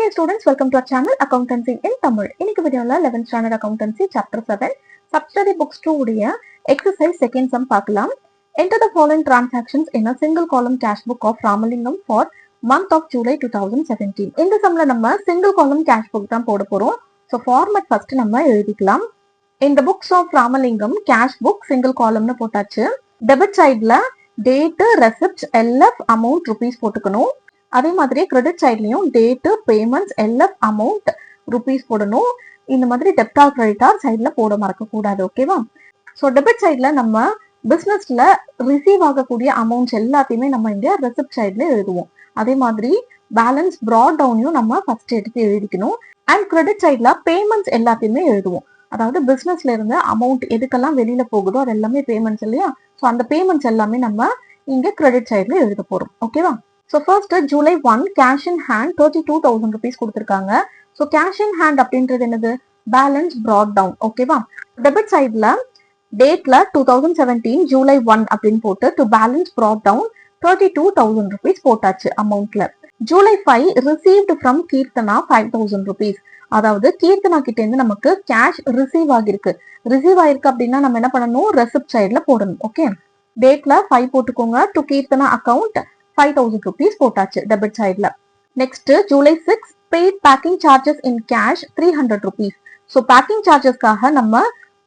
Dear students, welcome to our channel Accountancy in Tamil. இன்னைக்கு வீடியோல 11th standard accountancy chapter 7 subsidiary books 2 உடைய exercise second sum பார்க்கலாம். Enter the following transactions in a single column cash book of Ramalingam for month of July 2017. இந்த sumல நம்ம single column cash book தான் போட போறோம். So format first நம்ம எழுதிக்கலாம். In the books of Ramalingam cash book single column னு போட்டாச்சு. Debit sideல date, receipts, LF amount rupees போட்டுக்கணும். அதே மாதிரி கிரெடிட் சைட்லயும் date, payments, LF amount rupees போடணும். இந்த மாதிரி டெப்டார் கிரெடிட்டார் சைட்ல போட மறக்க கூடாது. ஓகேவா? ஸோ டெபிட் சைட்ல நம்ம பிசினஸ்ல ரிசீவ் ஆகக்கூடிய அமௌண்ட்ஸ் எல்லாத்தையுமே நம்ம இங்க ரெசிப்ட் சைட்ல எழுதுவோம். அதே மாதிரி பேலன்ஸ் ப்ராட் டவுனையும் நம்ம ஃபர்ஸ்ட் எடுத்து எழுதிக்கணும். அண்ட் கிரெடிட் சைட்ல பேமெண்ட்ஸ் எல்லாத்தையுமே எழுதுவோம். அதாவது பிசினஸ்ல இருந்து அமௌண்ட் எதுக்கெல்லாம் வெளியில போகுதோ அது எல்லாமே பேமெண்ட்ஸ் இல்லையா? ஸோ அந்த பேமெண்ட்ஸ் எல்லாமே நம்ம இங்க கிரெடிட் சைட்ல எழுத போறோம். ஓகேவா? So first July 1 cash in hand 32,000 rupees கொடுத்திருக்காங்க. So cash in hand அப்படின்றது என்னது? Balance brought down. ஓகேவா? Debit sideல dateல 2017 July 1 அப்படின்னு போட்டு to balance brought down 32,000 rupees போட்டாச்சு அமௌண்ட்ல. July 5 received from Keerthana 5,000 rupees. அதாவது கீர்த்தனா கிட்ட இருந்து நமக்கு கேஷ் ரிசீவ் ஆகிருக்கு. ரிசீவ் ஆயிருக்கு அப்படின்னா நம்ம என்ன பண்ணணும்? ரெசிப்ட் சைட்ல போடணும். ஓகே, டேட்ல 5 போட்டுக்கோங்க. டு கீர்த்தனா அக்கௌண்ட் 5,000 rupees போட்டாச்சு டெபிட் சைட்ல. Next July 6 paid packing charges in cash 300 rupees. So packing சார்ஜஸ்க்காக நம்ம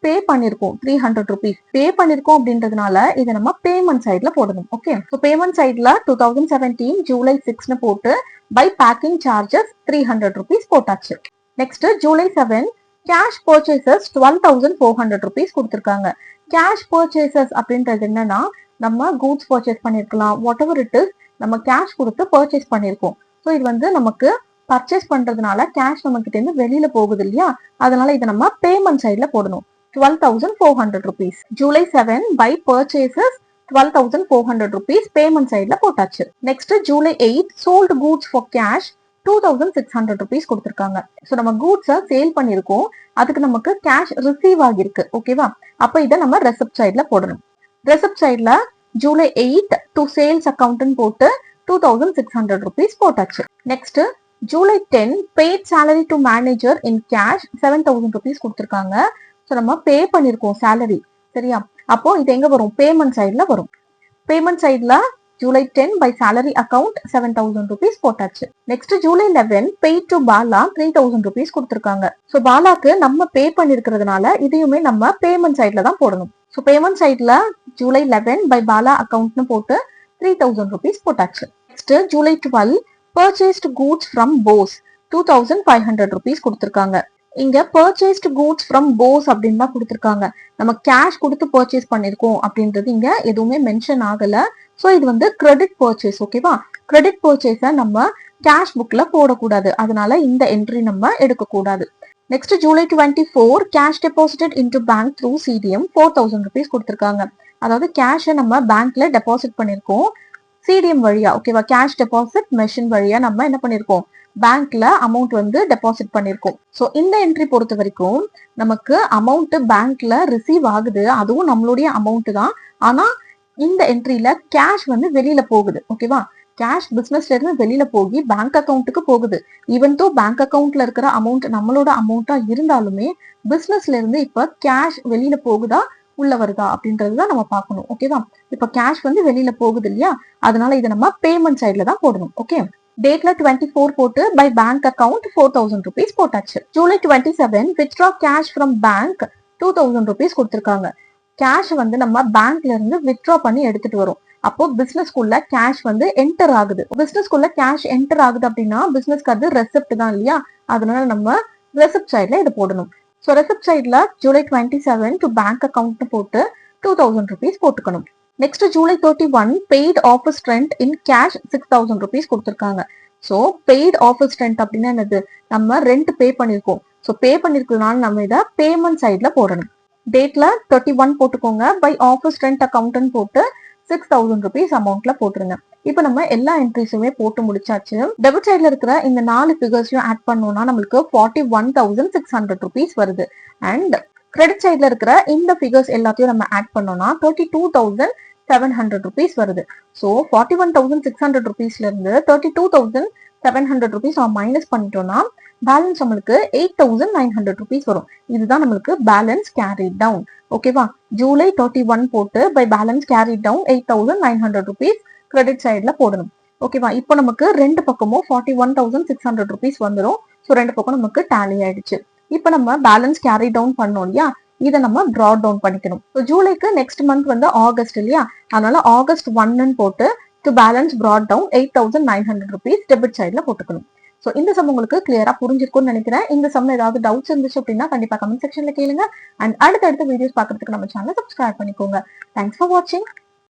பே பண்ணிருக்கோம் 300 rupees. பே பண்ணிருக்கோம் அப்படின்றதுனால இதை நம்ம பேமெண்ட் சைட்ல போடணும். ஓகே, ஸோ பேமெண்ட் சைட்ல 2017 ஜூலை 6னு போட்டு பை பேக்கிங் சார்ஜஸ் 300 rupees போட்டாச்சு. Next July 7 cash purchases 12,400 rupees கொடுத்துருக்காங்க. கேஷ் பர்ச்சேசஸ் அப்படின்றது என்னன்னா நம்ம கூட்ஸ் பர்ச்சேஸ் பண்ணிருக்கலாம், வாட் எவர் இட் இஸ், நம்ம கேஷ் கொடுத்து பர்ச்சேஸ் பண்ணிருக்கோம். ஸோ இது வந்து நமக்கு பர்ச்சேஸ் பண்றதுனால கேஷ் நம்ம கிட்ட இருந்து வெளியில போகுது இல்லையா? அதனால இதை நம்ம பேமெண்ட் சைட்ல போடணும். 12,400 rupees. July 7 by purchases 12,400 rupees payment சைட்ல போட்டாச்சு. Next July 8 sold goods for cash 2,600 rupees கொடுத்துருக்காங்க. ஸோ நம்ம கூட்ஸை சேல் பண்ணிருக்கோம், அதுக்கு நமக்கு கேஷ் ரிசீவ் ஆகிருக்கு. ஓகேவா? அப்ப இதை நம்ம ரெசிப்ட் சைட்ல போடணும். ரெசிப்ட் சைட்ல ஜூலை 8 டு சேல்ஸ் அக்கௌண்ட் போட்டு 2,600 rupees போட்டாச்சு. Next July 10 paid salary to manager in cash 7,000 rupees கொடுத்துருக்காங்க. ஸோ நம்ம பே பண்ணிருக்கோம் சேலரி, சரியா? அப்போ இது எங்க வரும்? பேமெண்ட் சைட்ல வரும். பேமெண்ட் சைட்ல July 10 by salary account 7,000 rupees போட்டாச்சு. Next July 11 paid to Bala 3,000 rupees கொடுத்துருக்காங்க. ஸோ பாலாக்கு நம்ம பே பண்ணிருக்கிறதுனால இதையுமே நம்ம பேமெண்ட் சைட்ல தான் போடணும். ஸோ பேமெண்ட் சைட்ல ஜூலை 11 பை பாலா அக்கௌண்ட்னு போட்டு 3,000 rupees போட்டாச்சு. Next July 12 purchased goods from Bose 2,500 rupees கொடுத்துருக்காங்க. இங்க பர்ச்சேஸ்ட் கூட்ஸ் ஃப்ரம் போஸ் அப்படின்னு தான் கொடுத்துருக்காங்க. நம்ம கேஷ் கொடுத்து பர்ச்சேஸ் பண்ணிருக்கோம் அப்படின்றது இங்க எதுவுமே மென்ஷன் ஆகல. ஸோ இது வந்து கிரெடிட் பர்ச்சேஸ். ஓகேவா? கிரெடிட் பர்ச்சேஸை நம்ம கேஷ் புக்ல போடக்கூடாது, அதனால இந்த என்ட்ரி நம்ம எடுக்கக்கூடாது. Next July 24 cash deposited into bank through CTM 4,000 rupees கொடுத்துருக்காங்க. அதாவது கேஷை நம்ம பேங்க்ல டெபாசிட் பண்ணிருக்கோம் சிடிஎம் வழியா. ஓகேவா? கேஷ் டெபாசிட் மெஷின் வழியா நம்ம என்ன பண்ணிருக்கோம்? பேங்க்ல அமௌண்ட் வந்து டெபாசிட் பண்ணிருக்கோம். ஸோ இந்த என்ட்ரி பொறுத்த வரைக்கும் நமக்கு அமௌண்ட் பேங்க்ல ரிசீவ் ஆகுது, அதுவும் நம்மளுடைய அமௌண்ட் தான். ஆனா இந்த என்ட்ரியில கேஷ் வந்து வெளியில போகுது. ஓகேவா? கேஷ் பிசினஸ்ல இருந்து வெளியில போகி பேங்க் அக்கௌண்ட்டுக்கு போகுது. ஈவன் தோ பேங்க் அக்கௌண்ட்ல இருக்கிற அமௌண்ட் நம்மளோட அமௌண்டா இருந்தாலுமே பிசினஸ்ல இருந்து இப்ப கேஷ் வெளியில போகுதா உள்ள வருதா அப்படின்றதுதான் நம்ம பார்க்கணும். ஓகேவா? இப்ப கேஷ் வந்து வெளியில போகுது இல்லையா? அதனால இதை நம்ம பேமெண்ட் சைட்ல தான் போடணும். ஓகே, டேட்ல 24 போட்டு பை பேங்க் அக்கௌண்ட் 4,000 rupees போட்டாச்சு. July 27 withdraw cash from bank 2,000 rupees கொடுத்துருக்காங்க. கேஷ் வந்து நம்ம பேங்க்ல இருந்து வித்ட்ரா பண்ணி எடுத்துட்டு வரும். அப்போ பிசினஸ்குள்ள கேஷ் வந்து என்டர் ஆகுது. பிசினஸ்குள்ள கேஷ் என்டர் ஆகுது அப்படின்னா பிசினஸ்க்கு அது ரெசிப்ட் தான் இல்லையா? அதனால நம்ம ரெசிப்ட் சைட்ல இது போடணும். ஸோ ரெசிப்ட் சைட்ல ஜூலை 27 டு பேங்க் அக்கௌண்ட் போட்டு 2,000 rupees போட்டுக்கணும். Next July 31 paid office rent in cash 6,000 rupees கொடுத்துருக்காங்க. ஸோ பெய்ட் ஆஃபீஸ் ரெண்ட் அப்படின்னா என்னது? நம்ம ரெண்ட் பே பண்ணிருக்கோம். ஸோ பே பண்ணிருக்கிறதுனால நம்ம இதை பேமெண்ட் சைட்ல போடணும். டேட்ல 31 போட்டுக்கோங்க. பை ஆஃபீஸ் ரெண்ட் அக்கௌண்ட் போட்டு 6,000 rupees அமௌண்ட்ல போட்டுருங்க. இப்ப நம்ம எல்லா என்ட்ரிஸுமே போட்டு முடிச்சாச்சு. டெபிட் சைட்ல இருக்கிற இந்த 4 ஃபிகர்ஸையும் ஆட் பண்ணோம்னா நம்மளுக்கு 41,600 rupees வருது. அண்ட் கிரெடிட் சைட்ல இருக்கிற இந்த ஃபிகர்ஸ் எல்லாத்தையும் நம்ம ஆட் பண்ணோம்னா 32,700 rupees வருது. ஸோ 41,600 rupeesல இருந்து 32,700 700 rupees நம்ம மைனஸ் பண்ணிட்டோம்னா பேலன்ஸ் நம்மளுக்கு 8900 rupees வரும். இதுதான் நம்மளுக்கு பேலன்ஸ் கேரி டவுன். ஓகேவா? ஜூலை 31 போட்டு by balance carry down 8900 rupees credit சைட்ல போடணும். ஓகேவா? இப்போ நமக்கு ரெண்டு பக்கமும் 41,600 rupees வந்துடும். ஸோ ரெண்டு பக்கம் நமக்கு டேலி ஆயிடுச்சு. இப்போ நம்ம பேலன்ஸ் கேரி டவுன் பண்ணோம் இல்லையா, இதை நம்ம ட்ரா டவுன் பண்ணிக்கணும். ஜூலைக்கு நெக்ஸ்ட் மந்த் வந்து ஆகஸ்ட் இல்லையா, அதனால ஆகஸ்ட் 1 போட்டு to balance brought down 8900 rupees debit சைட்ல போட்டுக்கணும். ஸோ இந்த சம் உங்களுக்கு கிளியரா புரிஞ்சிருக்கும்னு நினைக்கிறேன். இந்த சம்ல ஏதாவது டவுட்ஸ் இருந்துச்சு அப்படின்னா கண்டிப்பா கமெண்ட் செக்ஷன்ல கேளுங்க. அண்ட் அடுத்தடுத்த வீடியோஸ் பார்க்கறதுக்கு நம்ம சேனலை சப்ஸ்கிரைப் பண்ணிக்கோங்க. தேங்க்ஸ் ஃபார் வாட்சிங்.